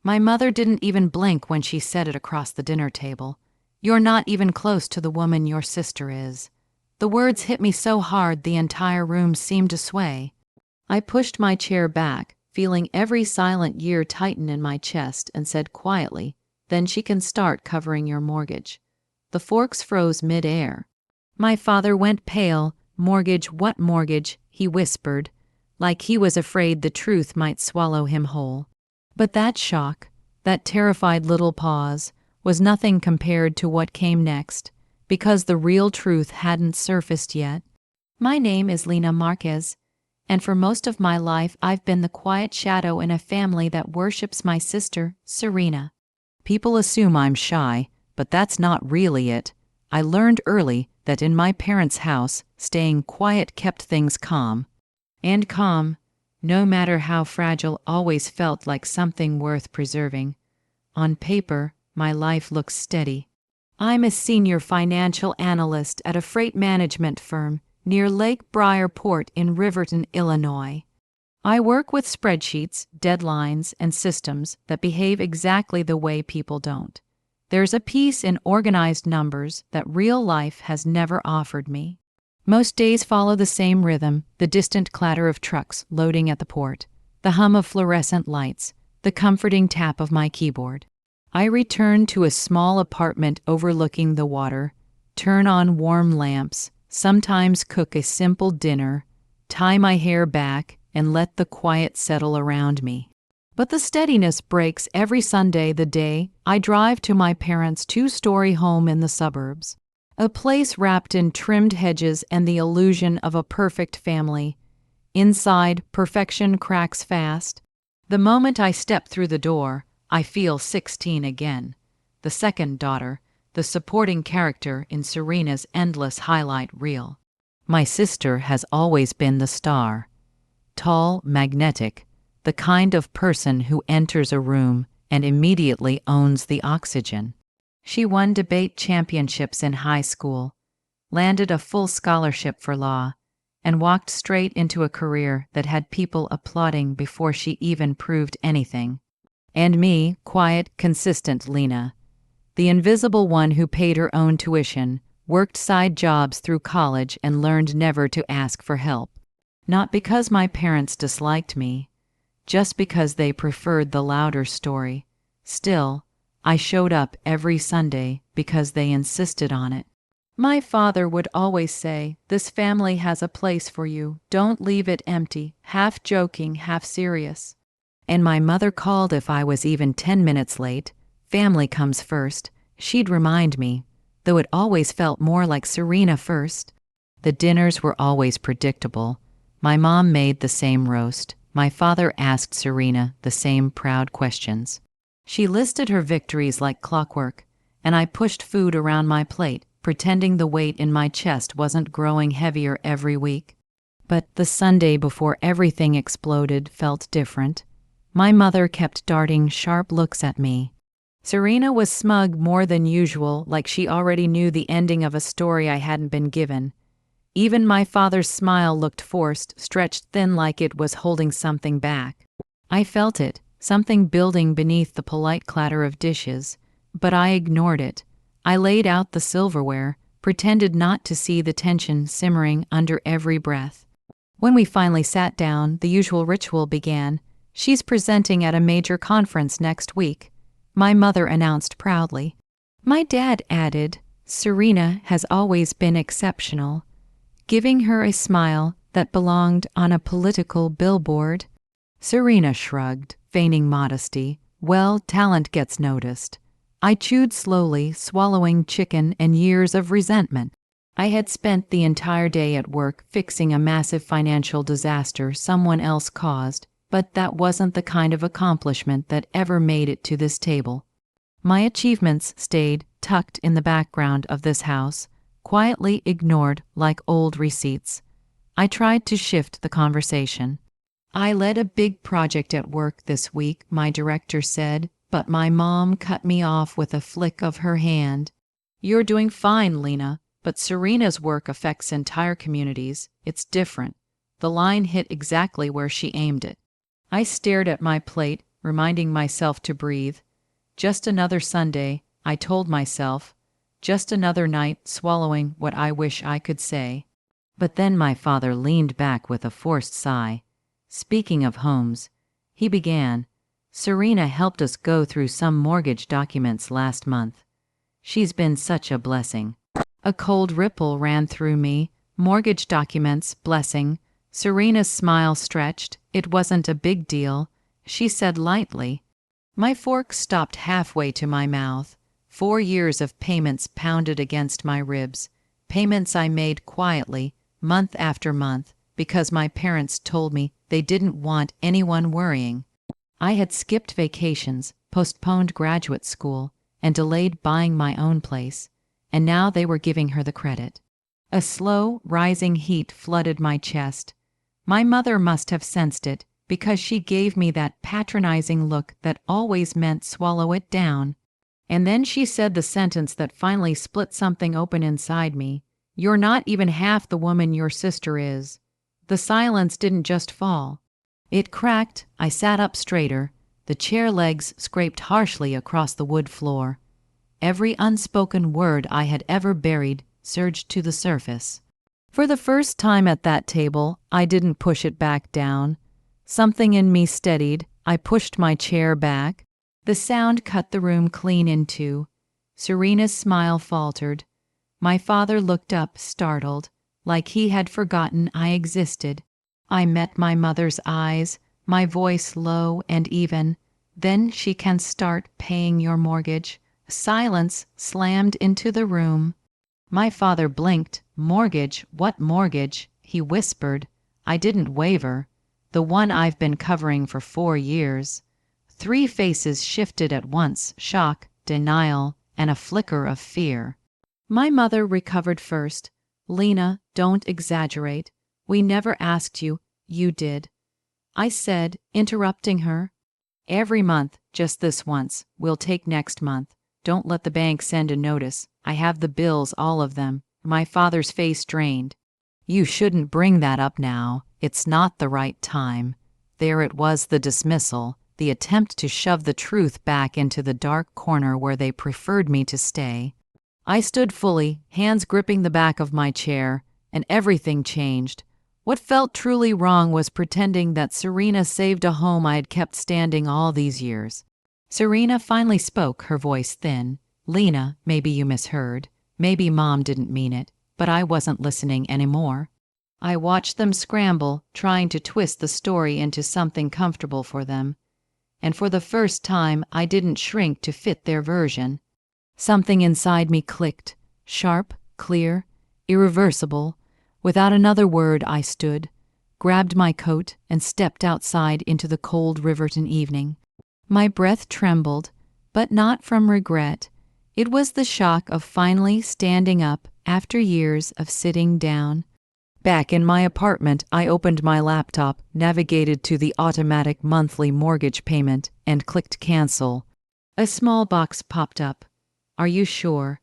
My mother didn't even blink when she said it across the dinner table. "You're not even close to the woman your sister is." The words hit me so hard the entire room seemed to sway. I pushed my chair back, feeling every silent year tighten in my chest, and said quietly, "Then she can start covering your mortgage." The forks froze mid-air. My father went pale. "Mortgage, what mortgage?" he whispered, like he was afraid the truth might swallow him whole. But that shock, that terrified little pause, was nothing compared to what came next, because the real truth hadn't surfaced yet. My name is Lena Marquez, and for most of my life I've been the quiet shadow in a family that worships my sister, Serena. People assume I'm shy, but that's not really it. I learned early that in my parents' house, staying quiet kept things calm. And calm, no matter how fragile, always felt like something worth preserving. On paper, my life looks steady. I'm a senior financial analyst at a freight management firm near Lake Briar Port in Riverton, Illinois. I work with spreadsheets, deadlines, and systems that behave exactly the way people don't. There's a peace in organized numbers that real life has never offered me. Most days follow the same rhythm: the distant clatter of trucks loading at the port, the hum of fluorescent lights, the comforting tap of my keyboard. I return to a small apartment overlooking the water, turn on warm lamps, sometimes cook a simple dinner, tie my hair back, and let the quiet settle around me. But the steadiness breaks every Sunday, the day I drive to my parents' two-story home in the suburbs. A place wrapped in trimmed hedges and the illusion of a perfect family. Inside, perfection cracks fast. The moment I step through the door, I feel 16 again. The second daughter, the supporting character in Serena's endless highlight reel. My sister has always been the star. Tall, magnetic, the kind of person who enters a room and immediately owns the oxygen. She won debate championships in high school, landed a full scholarship for law, and walked straight into a career that had people applauding before she even proved anything. And me, quiet, consistent Lena, the invisible one who paid her own tuition, worked side jobs through college, and learned never to ask for help. Not because my parents disliked me, just because they preferred the louder story. Still, I showed up every Sunday because they insisted on it. My father would always say, "This family has a place for you. Don't leave it empty," half joking, half serious. And my mother called if I was even 10 minutes late. "Family comes first," she'd remind me, though it always felt more like Serena first. The dinners were always predictable. My mom made the same roast. My father asked Serena the same proud questions. She listed her victories like clockwork, and I pushed food around my plate, pretending the weight in my chest wasn't growing heavier every week. But the Sunday before everything exploded felt different. My mother kept darting sharp looks at me. Serena was smug more than usual, like she already knew the ending of a story I hadn't been given. Even my father's smile looked forced, stretched thin, like it was holding something back. I felt it, something building beneath the polite clatter of dishes, but I ignored it. I laid out the silverware, pretended not to see the tension simmering under every breath. When we finally sat down, the usual ritual began. "She's presenting at a major conference next week," my mother announced proudly. My dad added, "Serena has always been exceptional," giving her a smile that belonged on a political billboard. Serena shrugged, feigning modesty. "Well, talent gets noticed." I chewed slowly, swallowing chicken and years of resentment. I had spent the entire day at work fixing a massive financial disaster someone else caused, but that wasn't the kind of accomplishment that ever made it to this table. My achievements stayed tucked in the background of this house, quietly ignored like old receipts. I tried to shift the conversation. "I led a big project at work this week," my director said, but my mom cut me off with a flick of her hand. "You're doing fine, Lena, but Serena's work affects entire communities. It's different." The line hit exactly where she aimed it. I stared at my plate, reminding myself to breathe. Just another Sunday, I told myself. Just another night swallowing what I wish I could say. But then my father leaned back with a forced sigh. Speaking of homes, he began, Serena helped us go through some mortgage documents last month. She's been such a blessing. A cold ripple ran through me. Mortgage documents, blessing. Serena's smile stretched. It wasn't a big deal, she said lightly. My fork stopped halfway to my mouth. 4 years of payments pounded against my ribs. Payments I made quietly, month after month, because my parents told me they didn't want anyone worrying. I had skipped vacations, postponed graduate school, and delayed buying my own place, and now they were giving her the credit. A slow, rising heat flooded my chest. My mother must have sensed it, because she gave me that patronizing look that always meant swallow it down. And then she said the sentence that finally split something open inside me. You're not even half the woman your sister is. The silence didn't just fall. It cracked. I sat up straighter. The chair legs scraped harshly across the wood floor. Every unspoken word I had ever buried surged to the surface. For the first time at that table, I didn't push it back down. Something in me steadied. I pushed my chair back. The sound cut the room clean in two. Serena's smile faltered. My father looked up, startled, like he had forgotten I existed. I met my mother's eyes, my voice low and even. Then she can start paying your mortgage. Silence slammed into the room. My father blinked. Mortgage? What mortgage? He whispered. I didn't waver. The one I've been covering for 4 years. 3 faces shifted at once, shock, denial, and a flicker of fear. My mother recovered first. Lena, don't exaggerate. We never asked you. You did. I said, interrupting her. Every month, just this once. We'll take next month. Don't let the bank send a notice. I have the bills, all of them. My father's face drained. You shouldn't bring that up now. It's not the right time. There it was, the dismissal, the attempt to shove the truth back into the dark corner where they preferred me to stay. I stood fully, hands gripping the back of my chair, and everything changed. What felt truly wrong was pretending that Serena saved a home I had kept standing all these years. Serena finally spoke, her voice thin. Lena, maybe you misheard. Maybe Mom didn't mean it, but I wasn't listening anymore. I watched them scramble, trying to twist the story into something comfortable for them. And for the first time, I didn't shrink to fit their version. Something inside me clicked, sharp, clear, irreversible. Without another word, I stood, grabbed my coat, and stepped outside into the cold Riverton evening. My breath trembled, but not from regret. It was the shock of finally standing up after years of sitting down. Back in my apartment, I opened my laptop, navigated to the automatic monthly mortgage payment, and clicked cancel. A small box popped up. Are you sure?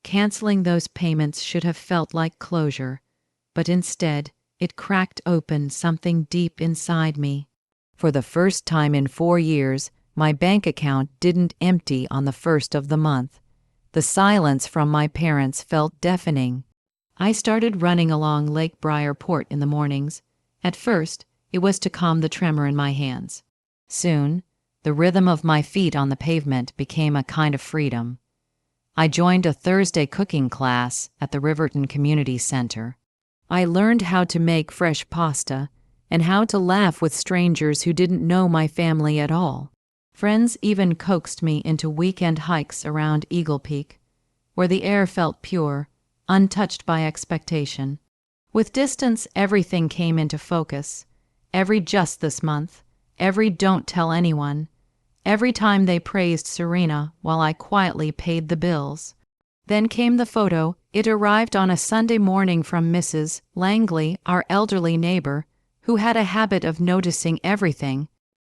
Canceling those payments should have felt like closure, but instead, it cracked open something deep inside me. For the first time in 4 years, my bank account didn't empty on the first of the month. The silence from my parents felt deafening. I started running along Lake Briarport in the mornings. At first, it was to calm the tremor in my hands. Soon, the rhythm of my feet on the pavement became a kind of freedom. I joined a Thursday cooking class at the Riverton Community Center. I learned how to make fresh pasta and how to laugh with strangers who didn't know my family at all. Friends even coaxed me into weekend hikes around Eagle Peak, where the air felt pure, untouched by expectation. With distance, everything came into focus. Every just this month, every don't tell anyone, every time they praised Serena while I quietly paid the bills. Then came the photo. It arrived on a Sunday morning from Mrs. Langley, our elderly neighbor, who had a habit of noticing everything.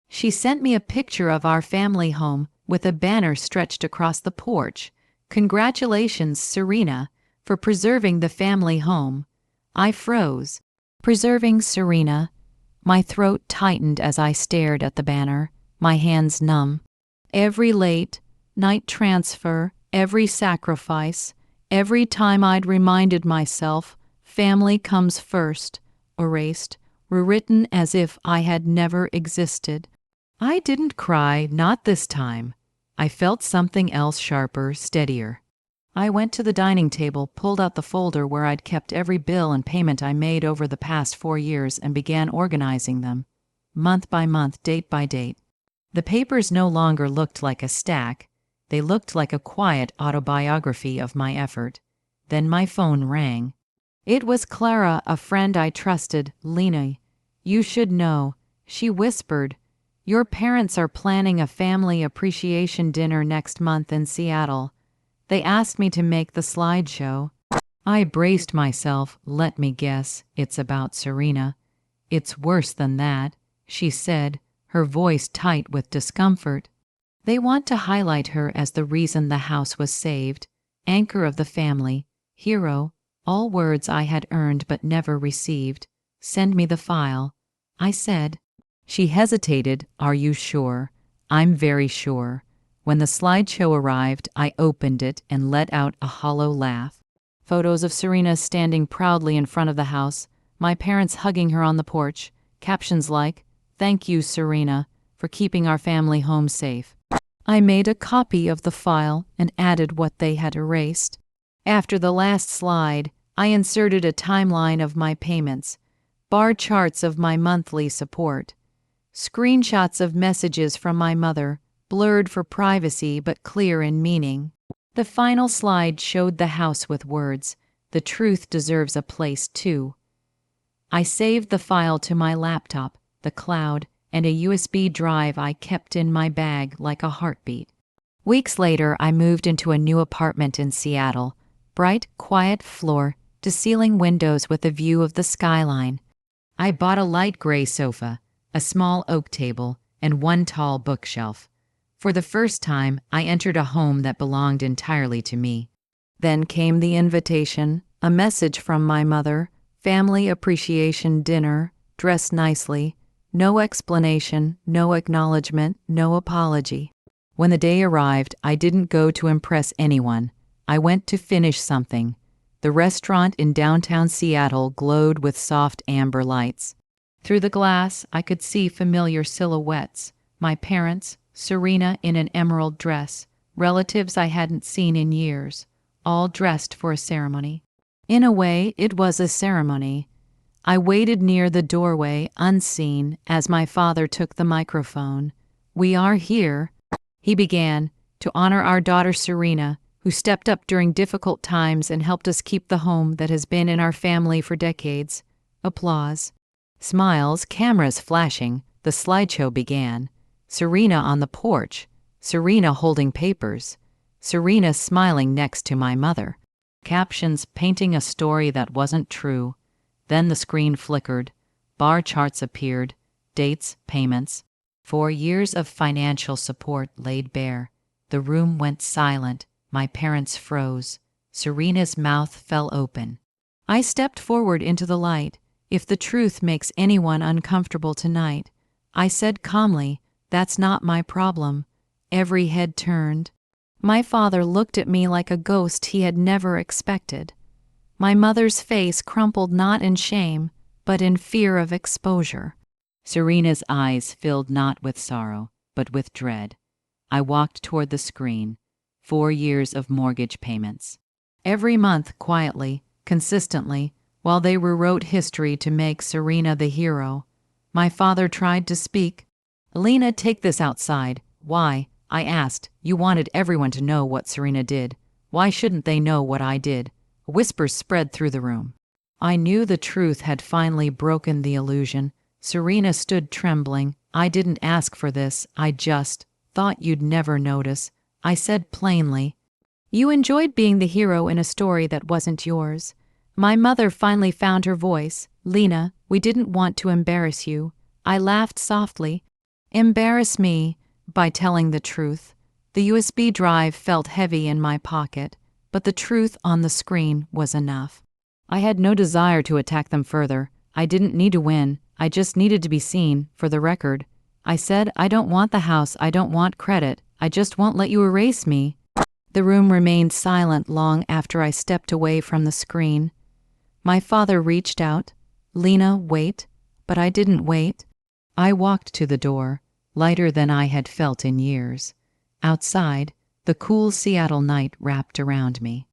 She sent me a picture of our family home with a banner stretched across the porch. Congratulations, Serena, for preserving the family home. I froze. Preserving Serena. My throat tightened as I stared at the banner. my hands numb. Every late night transfer, every sacrifice, every time I'd reminded myself, family comes first, erased, rewritten as if I had never existed. I didn't cry, not this time. I felt something else sharper, steadier. I went to the dining table, pulled out the folder where I'd kept every bill and payment I made over the past 4 years and began organizing them, month by month, date by date. The papers no longer looked like a stack. They looked like a quiet autobiography of my effort. Then my phone rang. It was Clara, a friend I trusted. "Lena, you should know," she whispered. "Your parents are planning a family appreciation dinner next month in Seattle. They asked me to make the slideshow." I braced myself. "Let me guess, it's about Serena." "It's worse than that," she said, her voice tight with discomfort. "They want to highlight her as the reason the house was saved, anchor of the family, hero," all words I had earned but never received. "Send me the file," I said. She hesitated. "Are you sure?" "I'm very sure." When the slideshow arrived, I opened it and let out a hollow laugh. Photos of Serena standing proudly in front of the house, my parents hugging her on the porch, captions like, "Thank you, Serena, for keeping our family home safe." I made a copy of the file and added what they had erased. After the last slide, I inserted a timeline of my payments, bar charts of my monthly support, screenshots of messages from my mother, blurred for privacy but clear in meaning. The final slide showed the house with words, "The truth deserves a place too." I saved the file to my laptop, the cloud, and a USB drive I kept in my bag like a heartbeat. Weeks later, I moved into a new apartment in Seattle, bright, quiet floor-to-ceiling windows with a view of the skyline. I bought a light gray sofa, a small oak table, and one tall bookshelf. For the first time, I entered a home that belonged entirely to me. Then came the invitation, a message from my mother, family appreciation dinner, dress nicely, no explanation, no acknowledgement, no apology. When the day arrived, I didn't go to impress anyone. I went to finish something. The restaurant in downtown Seattle glowed with soft amber lights. Through the glass, I could see familiar silhouettes, my parents, Serena in an emerald dress, relatives I hadn't seen in years, all dressed for a ceremony. In a way, it was a ceremony. I waited near the doorway, unseen, as my father took the microphone. "We are here," he began, "to honor our daughter Serena, who stepped up during difficult times and helped us keep the home that has been in our family for decades." Applause. Smiles, cameras flashing, the slideshow began. Serena on the porch, Serena holding papers, Serena smiling next to my mother. Captions painting a story that wasn't true. Then the screen flickered. Bar charts appeared, dates, payments. 4 years of financial support laid bare. The room went silent. My parents froze. Serena's mouth fell open. I stepped forward into the light. "If the truth makes anyone uncomfortable tonight," I said calmly, "that's not my problem." Every head turned. My father looked at me like a ghost he had never expected. My mother's face crumpled not in shame, but in fear of exposure. Serena's eyes filled not with sorrow, but with dread. I walked toward the screen. 4 years of mortgage payments. Every month, quietly, consistently, while they rewrote history to make Serena the hero. My father tried to speak. "Lena, take this outside." "Why?" I asked. "You wanted everyone to know what Serena did. Why shouldn't they know what I did?" Whispers spread through the room. I knew the truth had finally broken the illusion. Serena stood trembling. "I didn't ask for this. I just thought you'd never notice." I said plainly. "You enjoyed being the hero in a story that wasn't yours." My mother finally found her voice. "Lena, we didn't want to embarrass you." I laughed softly. "Embarrass me?" By telling the truth. The USB drive felt heavy in my pocket, but the truth on the screen was enough. I had no desire to attack them further. I didn't need to win. I just needed to be seen, for the record. I said, I don't want the house, I don't want credit, I just won't let you erase me. The room remained silent long after I stepped away from the screen. My father reached out. Lena, wait. But I didn't wait. I walked to the door, lighter than I had felt in years. Outside, the cool Seattle night wrapped around me.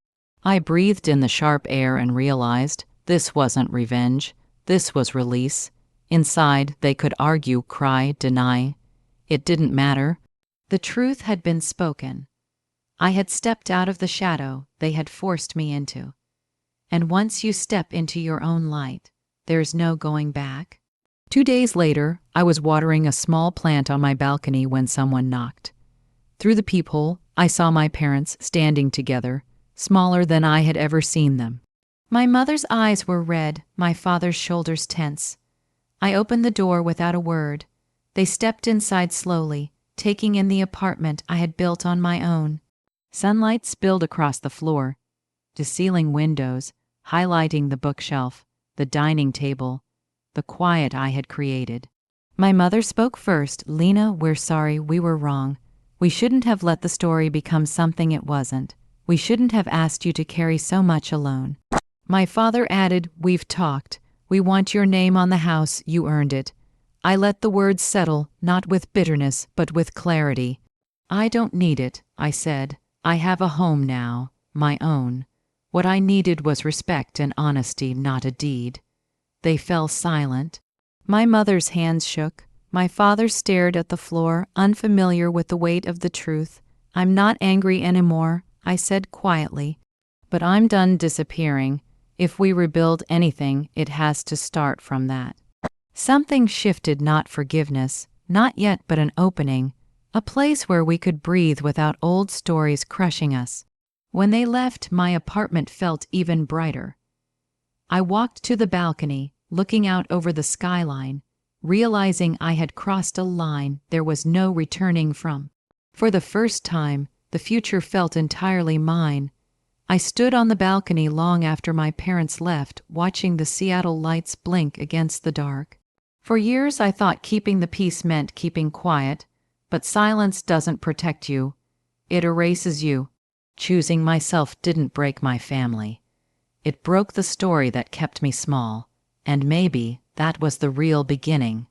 I breathed in the sharp air and realized this wasn't revenge. This was release. Inside, they could argue, cry, deny. It didn't matter. The truth had been spoken. I had stepped out of the shadow they had forced me into. And once you step into your own light, there's no going back. 2 days later, I was watering a small plant on my balcony when someone knocked. Through the peephole, I saw my parents standing together, smaller than I had ever seen them. My mother's eyes were red, my father's shoulders tense. I opened the door without a word. They stepped inside slowly, taking in the apartment I had built on my own. Sunlight spilled across the floor, to ceiling windows, highlighting the bookshelf, the dining table, the quiet I had created. My mother spoke first. Lena, we're sorry, we were wrong. We shouldn't have let the story become something it wasn't. We shouldn't have asked you to carry so much alone. My father added, we've talked. We want your name on the house, you earned it. I let the words settle, not with bitterness, but with clarity. I don't need it, I said. I have a home now, my own. What I needed was respect and honesty, not a deed. They fell silent. My mother's hands shook. My father stared at the floor, unfamiliar with the weight of the truth. I'm not angry anymore, I said quietly. But I'm done disappearing. If we rebuild anything, it has to start from that. Something shifted, not forgiveness, not yet, but an opening, a place where we could breathe without old stories crushing us. When they left, my apartment felt even brighter. I walked to the balcony, looking out over the skyline, realizing I had crossed a line there was no returning from. For the first time, the future felt entirely mine. I stood on the balcony long after my parents left, watching the Seattle lights blink against the dark. For years I thought keeping the peace meant keeping quiet, but silence doesn't protect you. It erases you. Choosing myself didn't break my family. It broke the story that kept me small, and maybe that was the real beginning.